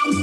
नमस्कार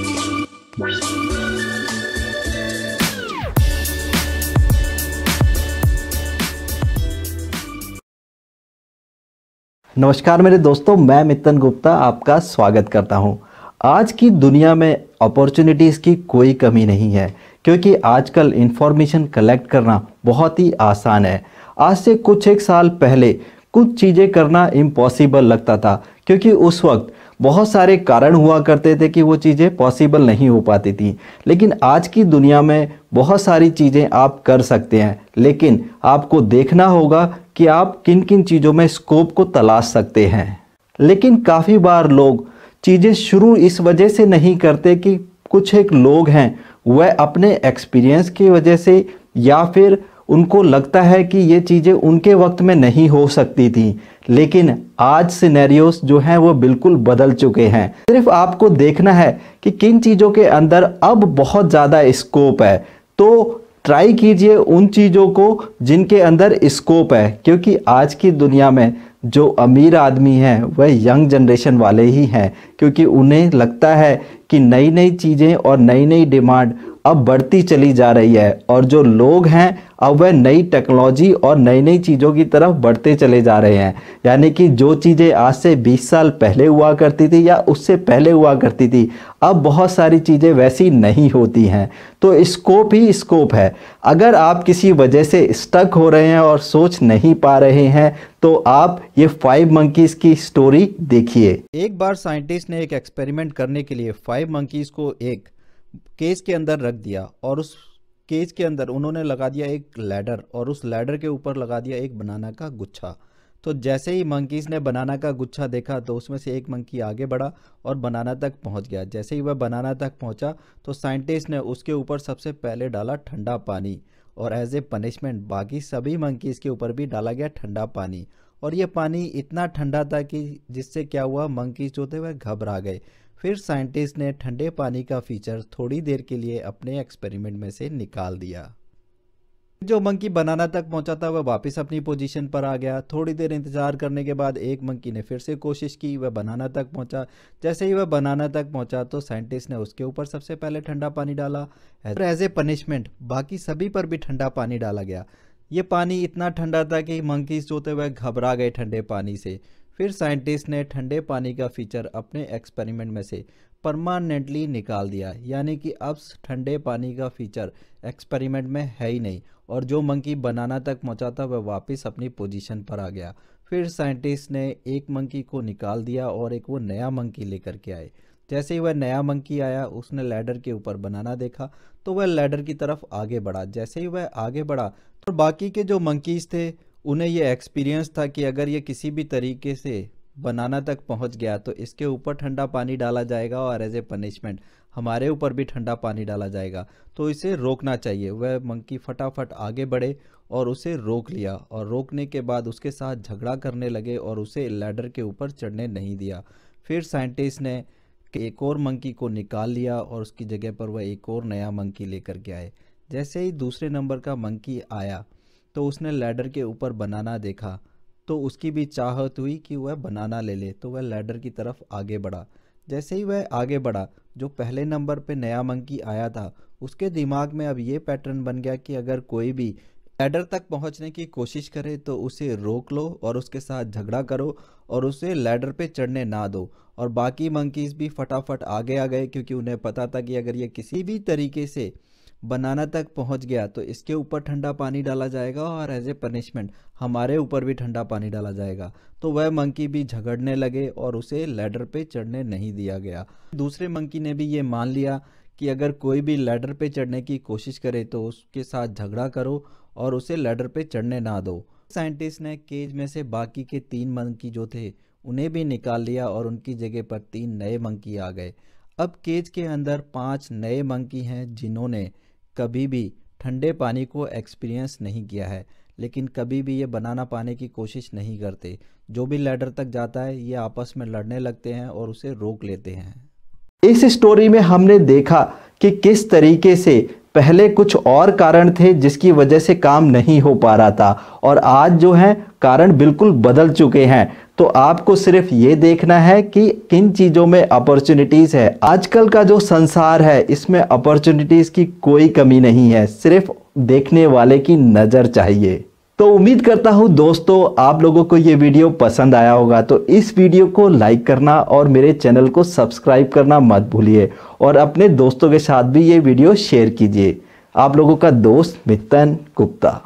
मेरे दोस्तों, मैं मितन गुप्ता आपका स्वागत करता हूं। आज की दुनिया में अपॉर्चुनिटीज़ की कोई कमी नहीं है, क्योंकि आजकल इंफॉर्मेशन कलेक्ट करना बहुत ही आसान है। आज से कुछ एक साल पहले कुछ चीज़ें करना इम्पॉसिबल लगता था, क्योंकि उस वक्त बहुत सारे कारण हुआ करते थे कि वो चीज़ें पॉसिबल नहीं हो पाती थी। लेकिन आज की दुनिया में बहुत सारी चीज़ें आप कर सकते हैं, लेकिन आपको देखना होगा कि आप किन किन चीज़ों में स्कोप को तलाश सकते हैं। लेकिन काफ़ी बार लोग चीज़ें शुरू इस वजह से नहीं करते कि कुछ एक लोग हैं वह अपने एक्सपीरियंस की वजह से, या फिर उनको लगता है कि ये चीज़ें उनके वक्त में नहीं हो सकती थी। लेकिन आज सिनेरियोस जो हैं वो बिल्कुल बदल चुके हैं। सिर्फ आपको देखना है कि किन चीज़ों के अंदर अब बहुत ज़्यादा स्कोप है, तो ट्राई कीजिए उन चीज़ों को जिनके अंदर स्कोप है। क्योंकि आज की दुनिया में जो अमीर आदमी हैं वह यंग जनरेशन वाले ही हैं, क्योंकि उन्हें लगता है कि नई नई चीज़ें और नई नई डिमांड अब बढ़ती चली जा रही है, और जो लोग हैं अब वह नई टेक्नोलॉजी और नई नई चीज़ों की तरफ बढ़ते चले जा रहे हैं। यानी कि जो चीज़ें आज से 20 साल पहले हुआ करती थी या उससे पहले हुआ करती थी, अब बहुत सारी चीज़ें वैसी नहीं होती हैं। तो स्कोप ही स्कोप है। अगर आप किसी वजह से स्टक हो रहे हैं और सोच नहीं पा रहे हैं, तो आप ये 5 मंकीज़ की स्टोरी देखिए। एक बार साइंटिस्ट ने एक एक्सपेरिमेंट करने के लिए 5 मंकीज़ को एक केज के अंदर रख दिया, और उस केज के अंदर उन्होंने लगा दिया एक लैडर, और उस लैडर के ऊपर लगा दिया एक बनाना का गुच्छा। तो जैसे ही मंकीज़ ने बनाना का गुच्छा देखा, तो उसमें से एक मंकी आगे बढ़ा और बनाना तक पहुंच गया। जैसे ही वह बनाना तक पहुंचा, तो साइंटिस्ट ने उसके ऊपर सबसे पहले डाला ठंडा पानी, और एज ए पनिशमेंट बाकी सभी मंकीज़ के ऊपर भी डाला गया ठंडा पानी। और ये पानी इतना ठंडा था कि जिससे क्या हुआ, मंकीज़ जो थे वह घबरा गए। फिर साइंटिस्ट ने ठंडे पानी का फीचर थोड़ी देर के लिए अपने एक्सपेरिमेंट में से निकाल दिया। जो मंकी बनाना तक पहुंचा था वह वापस अपनी पोजीशन पर आ गया। थोड़ी देर इंतजार करने के बाद एक मंकी ने फिर से कोशिश की, वह बनाना तक पहुंचा। जैसे ही वह बनाना तक पहुंचा, तो साइंटिस्ट ने उसके ऊपर सबसे पहले ठंडा पानी डाला। एज ए पनिशमेंट बाकी सभी पर भी ठंडा पानी डाला गया। ये पानी इतना ठंडा था कि मंकीज जो थे वह घबरा गए ठंडे पानी से। फिर साइंटिस्ट ने ठंडे पानी का फीचर अपने एक्सपेरिमेंट में से परमानेंटली निकाल दिया, यानी कि अब ठंडे पानी का फीचर एक्सपेरिमेंट में है ही नहीं, और जो मंकी बनाना तक पहुंचा था वह वापस अपनी पोजीशन पर आ गया। फिर साइंटिस्ट ने एक मंकी को निकाल दिया और एक वो नया मंकी लेकर के आए। जैसे ही वह नया मंकी आया, उसने लैडर के ऊपर बनाना देखा, तो वह लैडर की तरफ आगे बढ़ा। जैसे ही वह आगे बढ़ा, तो बाकी के जो मंकीज थे उन्हें यह एक्सपीरियंस था कि अगर ये किसी भी तरीके से बनाना तक पहुंच गया, तो इसके ऊपर ठंडा पानी डाला जाएगा, और एज ए पनिशमेंट हमारे ऊपर भी ठंडा पानी डाला जाएगा, तो इसे रोकना चाहिए। वह मंकी फटाफट आगे बढ़े और उसे रोक लिया, और रोकने के बाद उसके साथ झगड़ा करने लगे और उसे लैडर के ऊपर चढ़ने नहीं दिया। फिर साइंटिस्ट ने एक और मंकी को निकाल लिया, और उसकी जगह पर वह एक और नया मंकी लेकर के आए। जैसे ही दूसरे नंबर का मंकी आया, तो उसने लैडर के ऊपर बनाना देखा, तो उसकी भी चाहत हुई कि वह बनाना ले ले, तो वह लैडर की तरफ आगे बढ़ा। जैसे ही वह आगे बढ़ा, जो पहले नंबर पे नया मंकी आया था, उसके दिमाग में अब ये पैटर्न बन गया कि अगर कोई भी लैडर तक पहुंचने की कोशिश करे तो उसे रोक लो और उसके साथ झगड़ा करो, और उसे लैडर पे चढ़ने ना दो। और बाकी मंकीज भी फटाफट आगे आ गए, क्योंकि उन्हें पता था कि अगर ये किसी भी तरीके से बनाना तक पहुंच गया, तो इसके ऊपर ठंडा पानी डाला जाएगा, और एज ए पनिशमेंट हमारे ऊपर भी ठंडा पानी डाला जाएगा। तो वह मंकी भी झगड़ने लगे और उसे लैडर पे चढ़ने नहीं दिया गया। दूसरे मंकी ने भी ये मान लिया कि अगर कोई भी लैडर पे चढ़ने की कोशिश करे तो उसके साथ झगड़ा करो और उसे लैडर पे चढ़ने ना दो। साइंटिस्ट ने केज में से बाकी के 3 मंकी जो थे उन्हें भी निकाल लिया, और उनकी जगह पर 3 नए मंकी आ गए। अब केज के अंदर 5 नए मंकी हैं जिन्होंने कभी भी ठंडे पानी को एक्सपीरियंस नहीं किया है, लेकिन कभी भी ये बनाना पाने की कोशिश नहीं करते। जो भी लैडर तक जाता है ये आपस में लड़ने लगते हैं और उसे रोक लेते हैं। इस स्टोरी में हमने देखा कि किस तरीके से पहले कुछ और कारण थे जिसकी वजह से काम नहीं हो पा रहा था, और आज जो है कारण बिल्कुल बदल चुके हैं। तो आपको सिर्फ ये देखना है कि किन चीज़ों में अपॉर्चुनिटीज़ है। आजकल का जो संसार है इसमें अपॉर्चुनिटीज़ की कोई कमी नहीं है, सिर्फ देखने वाले की नज़र चाहिए। तो उम्मीद करता हूँ दोस्तों आप लोगों को ये वीडियो पसंद आया होगा। तो इस वीडियो को लाइक करना और मेरे चैनल को सब्सक्राइब करना मत भूलिए, और अपने दोस्तों के साथ भी ये वीडियो शेयर कीजिए। आप लोगों का दोस्त मित्तन गुप्ता।